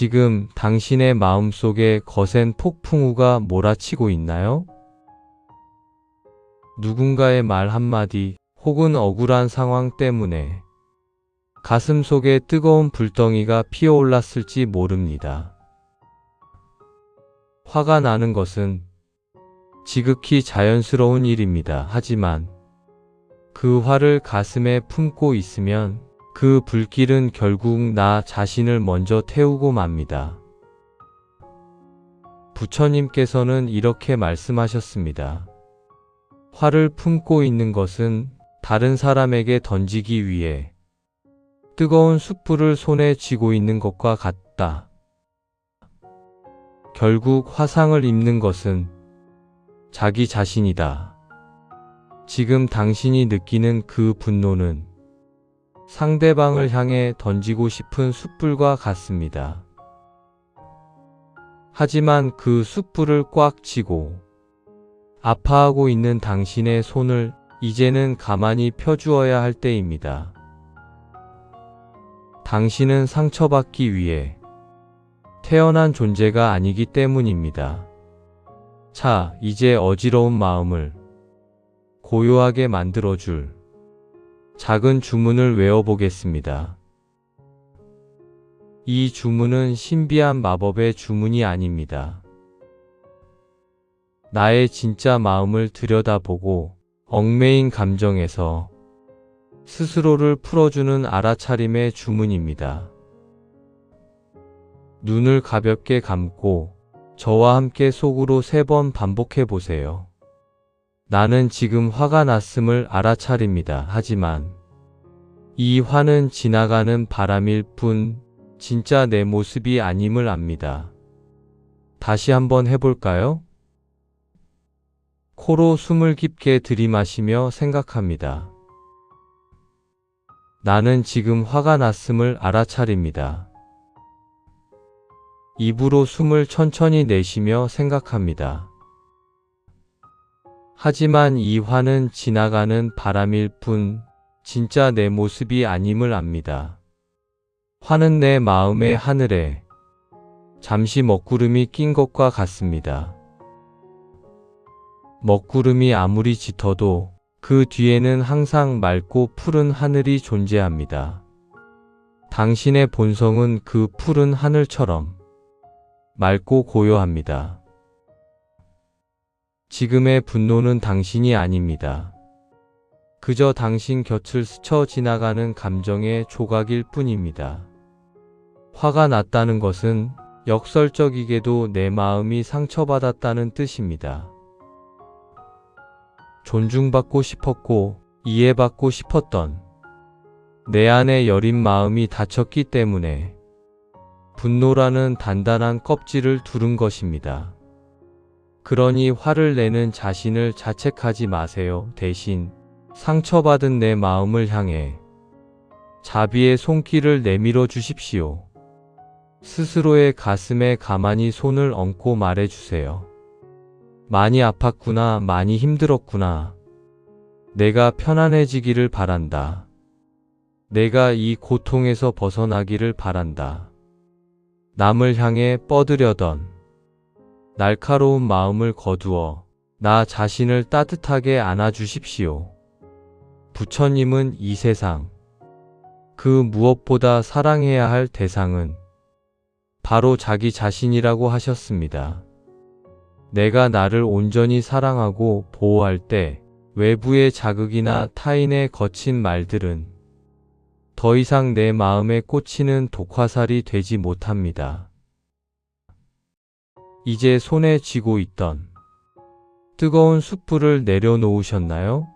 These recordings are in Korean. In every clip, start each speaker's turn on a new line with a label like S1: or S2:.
S1: 지금 당신의 마음속에 거센 폭풍우가 몰아치고 있나요? 누군가의 말 한마디 혹은 억울한 상황 때문에 가슴 속에 뜨거운 불덩이가 피어올랐을지 모릅니다. 화가 나는 것은 지극히 자연스러운 일입니다. 하지만 그 화를 가슴에 품고 있으면 그 불길은 결국 나 자신을 먼저 태우고 맙니다. 부처님께서는 이렇게 말씀하셨습니다. 화를 품고 있는 것은 다른 사람에게 던지기 위해 뜨거운 숯불을 손에 쥐고 있는 것과 같다. 결국 화상을 입는 것은 자기 자신이다. 지금 당신이 느끼는 그 분노는 상대방을 향해 던지고 싶은 숯불과 같습니다. 하지만 그 숯불을 꽉 쥐고 아파하고 있는 당신의 손을 이제는 가만히 펴주어야 할 때입니다. 당신은 상처받기 위해 태어난 존재가 아니기 때문입니다. 자, 이제 어지러운 마음을 고요하게 만들어줄 작은 주문을 외워보겠습니다. 이 주문은 신비한 마법의 주문이 아닙니다. 나의 진짜 마음을 들여다보고 얽매인 감정에서 스스로를 풀어주는 알아차림의 주문입니다. 눈을 가볍게 감고 저와 함께 속으로 3번 반복해 보세요. 나는 지금 화가 났음을 알아차립니다. 하지만 이 화는 지나가는 바람일 뿐 진짜 내 모습이 아님을 압니다. 다시 한번 해볼까요? 코로 숨을 깊게 들이마시며 생각합니다. 나는 지금 화가 났음을 알아차립니다. 입으로 숨을 천천히 내쉬며 생각합니다. 하지만 이 화는 지나가는 바람일 뿐 진짜 내 모습이 아님을 압니다. 화는 내 마음의 하늘에 잠시 먹구름이 낀 것과 같습니다. 먹구름이 아무리 짙어도 그 뒤에는 항상 맑고 푸른 하늘이 존재합니다. 당신의 본성은 그 푸른 하늘처럼 맑고 고요합니다. 지금의 분노는 당신이 아닙니다. 그저 당신 곁을 스쳐 지나가는 감정의 조각일 뿐입니다. 화가 났다는 것은 역설적이게도 내 마음이 상처받았다는 뜻입니다. 존중받고 싶었고 이해받고 싶었던 내 안의 여린 마음이 다쳤기 때문에 분노라는 단단한 껍질을 두른 것입니다. 그러니 화를 내는 자신을 자책하지 마세요. 대신 상처받은 내 마음을 향해 자비의 손길을 내밀어 주십시오. 스스로의 가슴에 가만히 손을 얹고 말해주세요. 많이 아팠구나, 많이 힘들었구나. 내가 편안해지기를 바란다. 내가 이 고통에서 벗어나기를 바란다. 남을 향해 뻗으려던 날카로운 마음을 거두어 나 자신을 따뜻하게 안아주십시오. 부처님은 이 세상 그 무엇보다 사랑해야 할 대상은 바로 자기 자신이라고 하셨습니다. 내가 나를 온전히 사랑하고 보호할 때 외부의 자극이나 타인의 거친 말들은 더 이상 내 마음에 꽂히는 독화살이 되지 못합니다. 이제 손에 쥐고 있던 뜨거운 숯불을 내려놓으셨나요?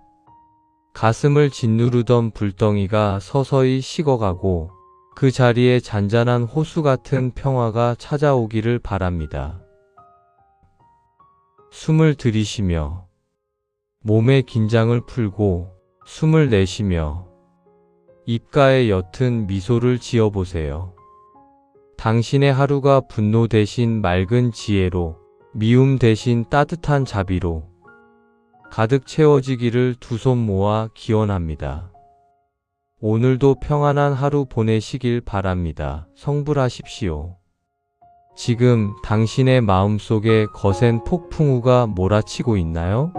S1: 가슴을 짓누르던 불덩이가 서서히 식어가고 그 자리에 잔잔한 호수 같은 평화가 찾아오기를 바랍니다. 숨을 들이쉬며 몸의 긴장을 풀고 숨을 내쉬며 입가에 옅은 미소를 지어보세요. 당신의 하루가 분노 대신 맑은 지혜로, 미움 대신 따뜻한 자비로 가득 채워지기를 두 손 모아 기원합니다. 오늘도 평안한 하루 보내시길 바랍니다. 성불하십시오. 지금 당신의 마음속에 거센 폭풍우가 몰아치고 있나요?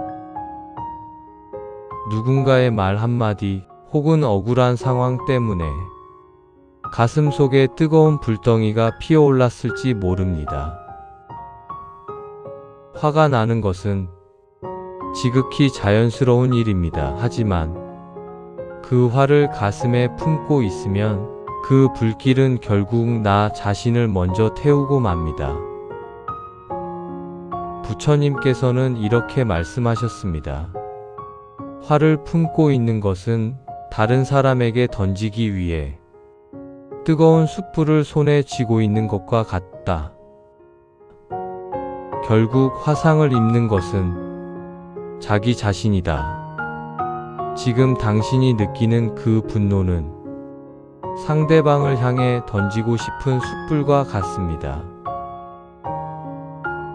S1: 누군가의 말 한마디 혹은 억울한 상황 때문에 가슴 속에 뜨거운 불덩이가 피어올랐을지 모릅니다. 화가 나는 것은 지극히 자연스러운 일입니다. 하지만 그 화를 가슴에 품고 있으면 그 불길은 결국 나 자신을 먼저 태우고 맙니다. 부처님께서는 이렇게 말씀하셨습니다. 화를 품고 있는 것은 다른 사람에게 던지기 위해 뜨거운 숯불을 손에 쥐고 있는 것과 같다. 결국 화상을 입는 것은 자기 자신이다. 지금 당신이 느끼는 그 분노는 상대방을 향해 던지고 싶은 숯불과 같습니다.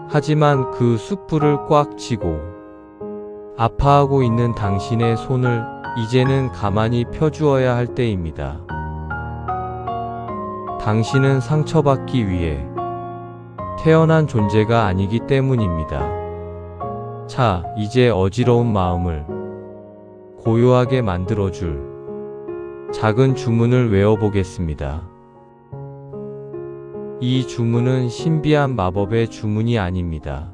S1: 하지만 그 숯불을 꽉 쥐고 아파하고 있는 당신의 손을 이제는 가만히 펴주어야 할 때입니다. 당신은 상처받기 위해 태어난 존재가 아니기 때문입니다. 자, 이제 어지러운 마음을 고요하게 만들어줄 작은 주문을 외워보겠습니다. 이 주문은 신비한 마법의 주문이 아닙니다.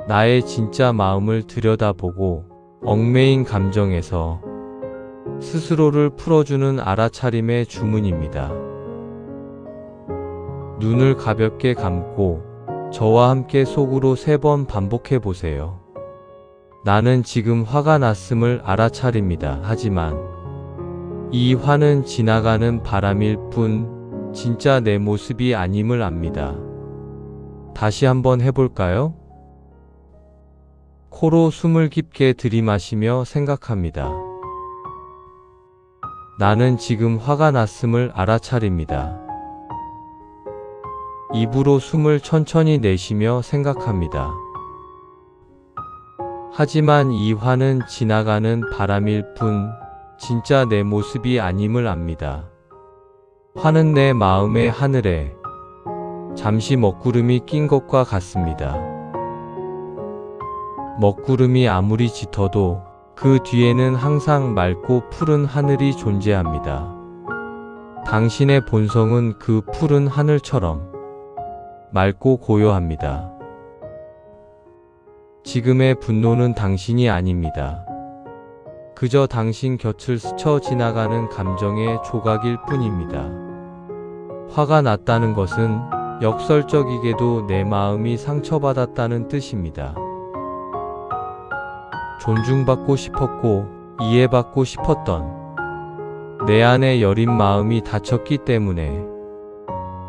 S1: 나의 진짜 마음을 들여다보고 얽매인 감정에서 스스로를 풀어주는 알아차림의 주문입니다. 눈을 가볍게 감고 저와 함께 속으로 3번 반복해 보세요. 나는 지금 화가 났음을 알아차립니다. 하지만 이 화는 지나가는 바람일 뿐 진짜 내 모습이 아님을 압니다. 다시 한번 해볼까요? 코로 숨을 깊게 들이마시며 생각합니다. 나는 지금 화가 났음을 알아차립니다. 입으로 숨을 천천히 내쉬며 생각합니다. 하지만 이 화는 지나가는 바람일 뿐 진짜 내 모습이 아님을 압니다. 화는 내 마음의 하늘에 잠시 먹구름이 낀 것과 같습니다. 먹구름이 아무리 짙어도 그 뒤에는 항상 맑고 푸른 하늘이 존재합니다. 당신의 본성은 그 푸른 하늘처럼 맑고 고요합니다. 지금의 분노는 당신이 아닙니다. 그저 당신 곁을 스쳐 지나가는 감정의 조각일 뿐입니다. 화가 났다는 것은 역설적이게도 내 마음이 상처받았다는 뜻입니다. 존중받고 싶었고 이해받고 싶었던 내 안의 여린 마음이 다쳤기 때문에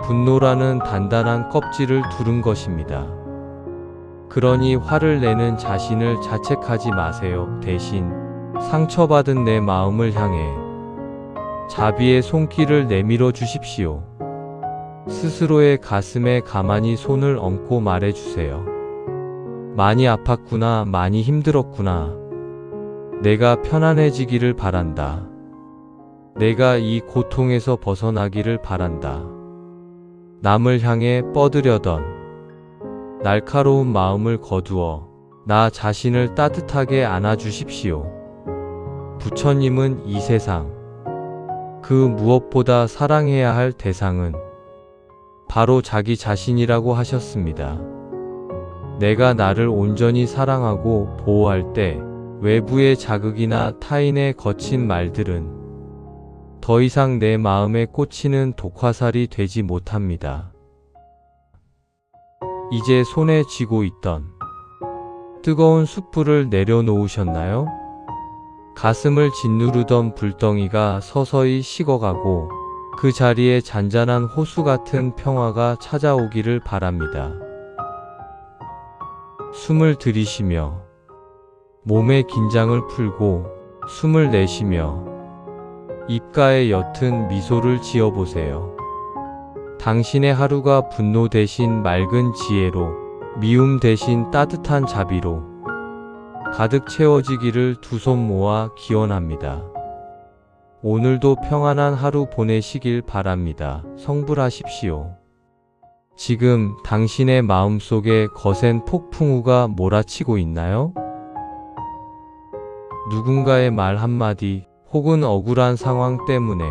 S1: 분노라는 단단한 껍질을 두른 것입니다. 그러니 화를 내는 자신을 자책하지 마세요. 대신 상처받은 내 마음을 향해 자비의 손길을 내밀어 주십시오. 스스로의 가슴에 가만히 손을 얹고 말해주세요. 많이 아팠구나, 많이 힘들었구나. 내가 편안해지기를 바란다. 내가 이 고통에서 벗어나기를 바란다. 남을 향해 뻗으려던 날카로운 마음을 거두어 나 자신을 따뜻하게 안아주십시오. 부처님은 이 세상 그 무엇보다 사랑해야 할 대상은 바로 자기 자신이라고 하셨습니다. 내가 나를 온전히 사랑하고 보호할 때 외부의 자극이나 타인의 거친 말들은 더 이상 내 마음에 꽂히는 독화살이 되지 못합니다. 이제 손에 쥐고 있던 뜨거운 숯불을 내려놓으셨나요? 가슴을 짓누르던 불덩이가 서서히 식어가고 그 자리에 잔잔한 호수 같은 평화가 찾아오기를 바랍니다. 숨을 들이쉬며 몸의 긴장을 풀고 숨을 내쉬며 입가에 옅은 미소를 지어보세요. 당신의 하루가 분노 대신 맑은 지혜로, 미움 대신 따뜻한 자비로 가득 채워지기를 두 손 모아 기원합니다. 오늘도 평안한 하루 보내시길 바랍니다. 성불하십시오. 지금 당신의 마음속에 거센 폭풍우가 몰아치고 있나요? 누군가의 말 한마디 혹은 억울한 상황 때문에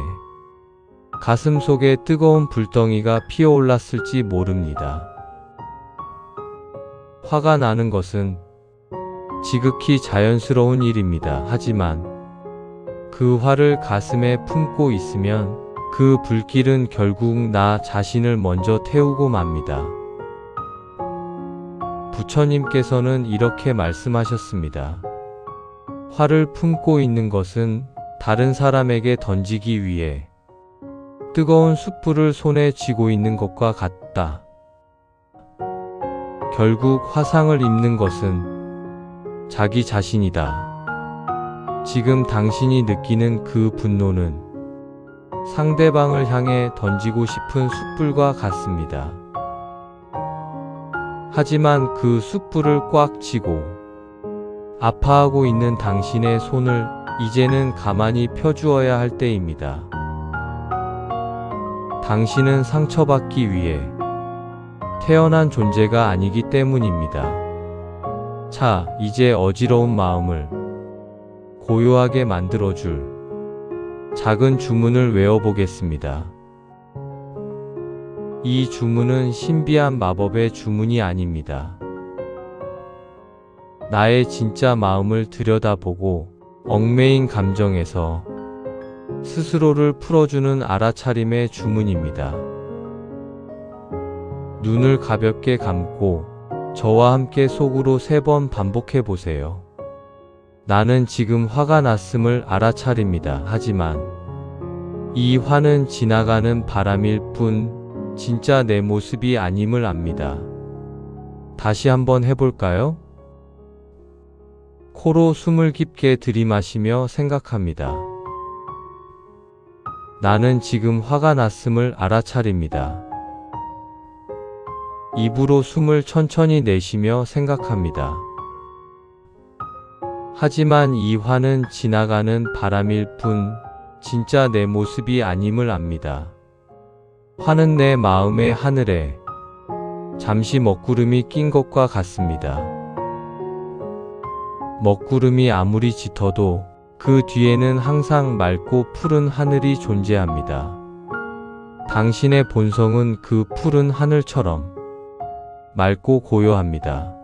S1: 가슴 속에 뜨거운 불덩이가 피어올랐을지 모릅니다. 화가 나는 것은 지극히 자연스러운 일입니다. 하지만 그 화를 가슴에 품고 있으면 그 불길은 결국 나 자신을 먼저 태우고 맙니다. 부처님께서는 이렇게 말씀하셨습니다. 화를 품고 있는 것은 다른 사람에게 던지기 위해 뜨거운 숯불을 손에 쥐고 있는 것과 같다. 결국 화상을 입는 것은 자기 자신이다. 지금 당신이 느끼는 그 분노는 상대방을 향해 던지고 싶은 숯불과 같습니다. 하지만 그 숯불을 꽉 쥐고 아파하고 있는 당신의 손을 이제는 가만히 펴주어야 할 때입니다. 당신은 상처받기 위해 태어난 존재가 아니기 때문입니다. 자, 이제 어지러운 마음을 고요하게 만들어줄 작은 주문을 외워보겠습니다. 이 주문은 신비한 마법의 주문이 아닙니다. 나의 진짜 마음을 들여다보고 얽매인 감정에서 스스로를 풀어주는 알아차림의 주문입니다. 눈을 가볍게 감고 저와 함께 속으로 3번 반복해 보세요. 나는 지금 화가 났음을 알아차립니다. 하지만 이 화는 지나가는 바람일 뿐 진짜 내 모습이 아님을 압니다. 다시 한번 해볼까요? 코로 숨을 깊게 들이마시며 생각합니다. 나는 지금 화가 났음을 알아차립니다. 입으로 숨을 천천히 내쉬며 생각합니다. 하지만 이 화는 지나가는 바람일 뿐 진짜 내 모습이 아님을 압니다. 화는 내 마음의 하늘에 잠시 먹구름이 낀 것과 같습니다. 먹구름이 아무리 짙어도 그 뒤에는 항상 맑고 푸른 하늘이 존재합니다. 당신의 본성은 그 푸른 하늘처럼 맑고 고요합니다.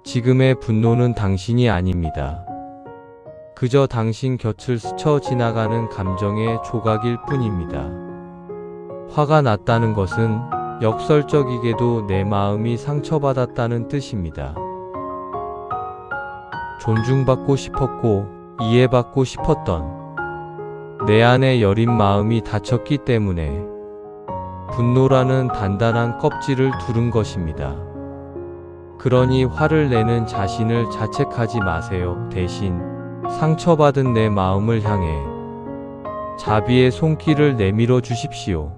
S1: 지금의 분노는 당신이 아닙니다. 그저 당신 곁을 스쳐 지나가는 감정의 조각일 뿐입니다. 화가 났다는 것은 역설적이게도 내 마음이 상처받았다는 뜻입니다. 존중받고 싶었고 이해받고 싶었던 내 안의 여린 마음이 다쳤기 때문에 분노라는 단단한 껍질을 두른 것입니다. 그러니 화를 내는 자신을 자책하지 마세요. 대신 상처받은 내 마음을 향해 자비의 손길을 내밀어 주십시오.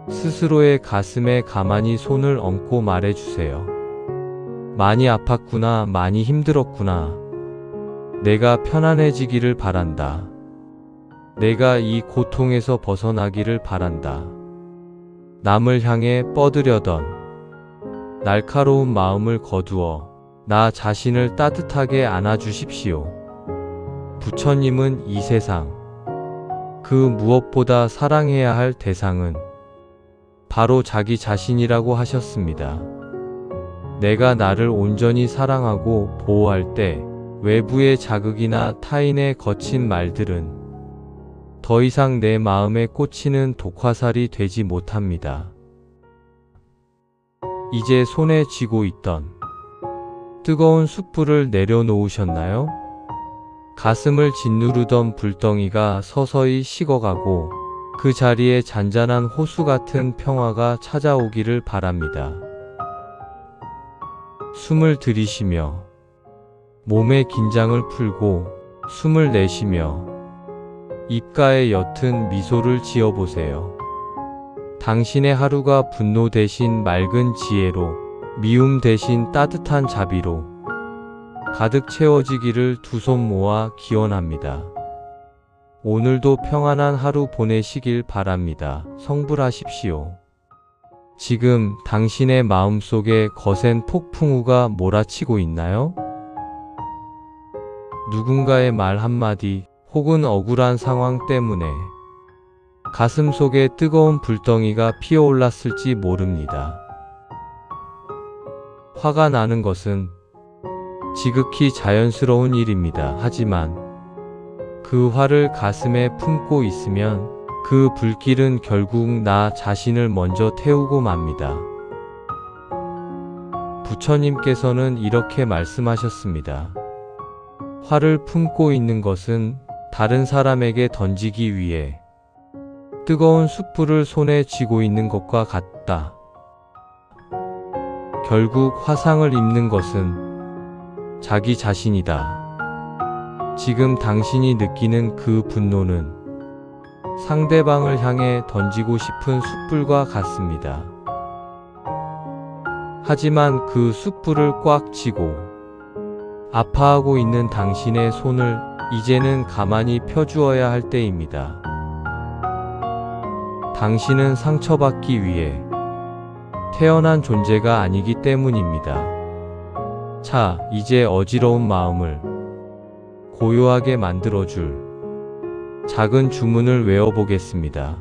S1: 스스로의 가슴에 가만히 손을 얹고 말해주세요. 많이 아팠구나, 많이 힘들었구나. 내가 편안해지기를 바란다. 내가 이 고통에서 벗어나기를 바란다. 남을 향해 뻗으려던 날카로운 마음을 거두어 나 자신을 따뜻하게 안아주십시오. 부처님은 이 세상 그 무엇보다 사랑해야 할 대상은 바로 자기 자신이라고 하셨습니다. 내가 나를 온전히 사랑하고 보호할 때 외부의 자극이나 타인의 거친 말들은 더 이상 내 마음에 꽂히는 독화살이 되지 못합니다. 이제 손에 쥐고 있던 뜨거운 숯불을 내려놓으셨나요? 가슴을 짓누르던 불덩이가 서서히 식어가고 그 자리에 잔잔한 호수 같은 평화가 찾아오기를 바랍니다. 숨을 들이쉬며 몸의 긴장을 풀고 숨을 내쉬며 입가에 옅은 미소를 지어보세요. 당신의 하루가 분노 대신 맑은 지혜로, 미움 대신 따뜻한 자비로 가득 채워지기를 두 손 모아 기원합니다. 오늘도 평안한 하루 보내시길 바랍니다. 성불하십시오. 지금 당신의 마음속에 거센 폭풍우가 몰아치고 있나요? 누군가의 말 한마디 혹은 억울한 상황 때문에 가슴 속에 뜨거운 불덩이가 피어올랐을지 모릅니다. 화가 나는 것은 지극히 자연스러운 일입니다. 하지만 그 화를 가슴에 품고 있으면 그 불길은 결국 나 자신을 먼저 태우고 맙니다. 부처님께서는 이렇게 말씀하셨습니다. 화를 품고 있는 것은 다른 사람에게 던지기 위해 뜨거운 숯불을 손에 쥐고 있는 것과 같다. 결국 화상을 입는 것은 자기 자신이다. 지금 당신이 느끼는 그 분노는 상대방을 향해 던지고 싶은 숯불과 같습니다. 하지만 그 숯불을 꽉 쥐고 아파하고 있는 당신의 손을 이제는 가만히 펴주어야 할 때입니다. 당신은 상처받기 위해 태어난 존재가 아니기 때문입니다. 자, 이제 어지러운 마음을 고요하게 만들어줄 작은 주문을 외워보겠습니다.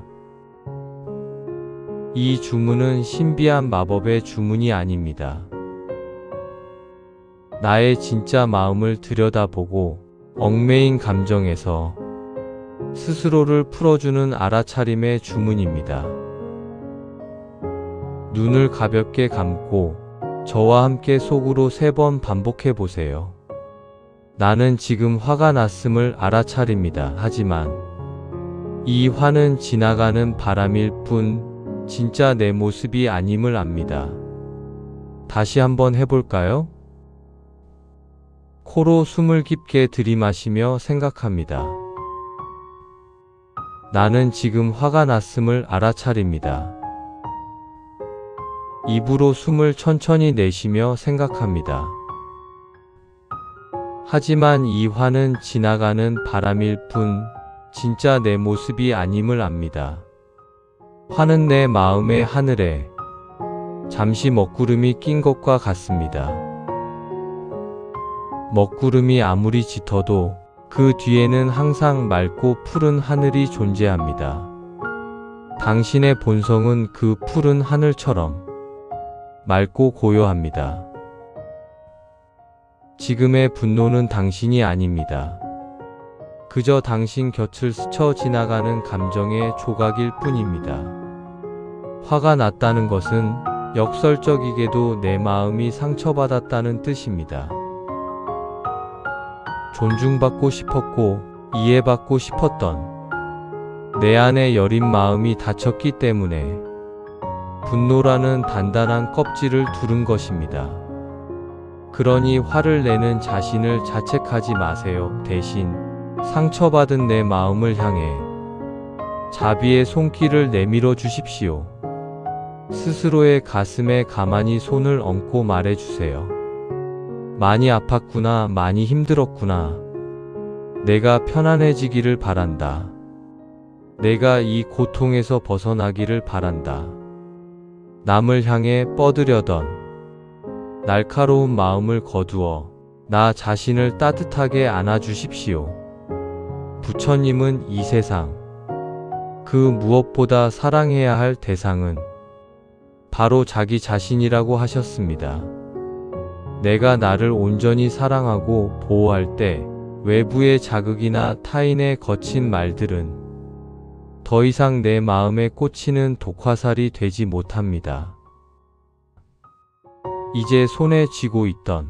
S1: 이 주문은 신비한 마법의 주문이 아닙니다. 나의 진짜 마음을 들여다보고 얽매인 감정에서 스스로를 풀어주는 알아차림의 주문입니다. 눈을 가볍게 감고 저와 함께 속으로 3번 반복해 보세요. 나는 지금 화가 났음을 알아차립니다. 하지만 이 화는 지나가는 바람일 뿐 진짜 내 모습이 아님을 압니다. 다시 한번 해볼까요? 코로 숨을 깊게 들이마시며 생각합니다. 나는 지금 화가 났음을 알아차립니다. 입으로 숨을 천천히 내쉬며 생각합니다. 하지만 이 화는 지나가는 바람일 뿐 진짜 내 모습이 아님을 압니다. 화는 내 마음의 하늘에 잠시 먹구름이 낀 것과 같습니다. 먹구름이 아무리 짙어도 그 뒤에는 항상 맑고 푸른 하늘이 존재합니다. 당신의 본성은 그 푸른 하늘처럼 맑고 고요합니다. 지금의 분노는 당신이 아닙니다. 그저 당신 곁을 스쳐 지나가는 감정의 조각일 뿐입니다. 화가 났다는 것은 역설적이게도 내 마음이 상처받았다는 뜻입니다. 존중받고 싶었고 이해받고 싶었던 내 안의 여린 마음이 다쳤기 때문에 분노라는 단단한 껍질을 두른 것입니다. 그러니 화를 내는 자신을 자책하지 마세요. 대신 상처받은 내 마음을 향해 자비의 손길을 내밀어 주십시오. 스스로의 가슴에 가만히 손을 얹고 말해주세요. 많이 아팠구나, 많이 힘들었구나. 내가 편안해지기를 바란다. 내가 이 고통에서 벗어나기를 바란다. 남을 향해 뻗으려던 날카로운 마음을 거두어 나 자신을 따뜻하게 안아주십시오. 부처님은 이 세상 그 무엇보다 사랑해야 할 대상은 바로 자기 자신이라고 하셨습니다. 내가 나를 온전히 사랑하고 보호할 때 외부의 자극이나 타인의 거친 말들은 더 이상 내 마음에 꽂히는 독화살이 되지 못합니다. 이제 손에 쥐고 있던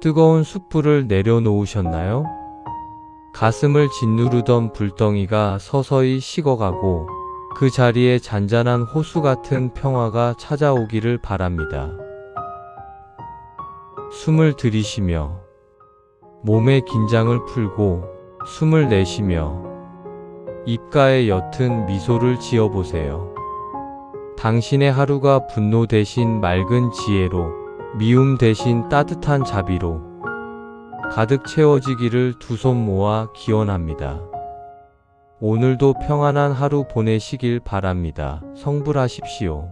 S1: 뜨거운 숯불을 내려놓으셨나요? 가슴을 짓누르던 불덩이가 서서히 식어가고 그 자리에 잔잔한 호수 같은 평화가 찾아오기를 바랍니다. 숨을 들이쉬며 몸의 긴장을 풀고 숨을 내쉬며 입가에 옅은 미소를 지어보세요. 당신의 하루가 분노 대신 맑은 지혜로, 미움 대신 따뜻한 자비로 가득 채워지기를 두 손 모아 기원합니다. 오늘도 평안한 하루 보내시길 바랍니다. 성불하십시오.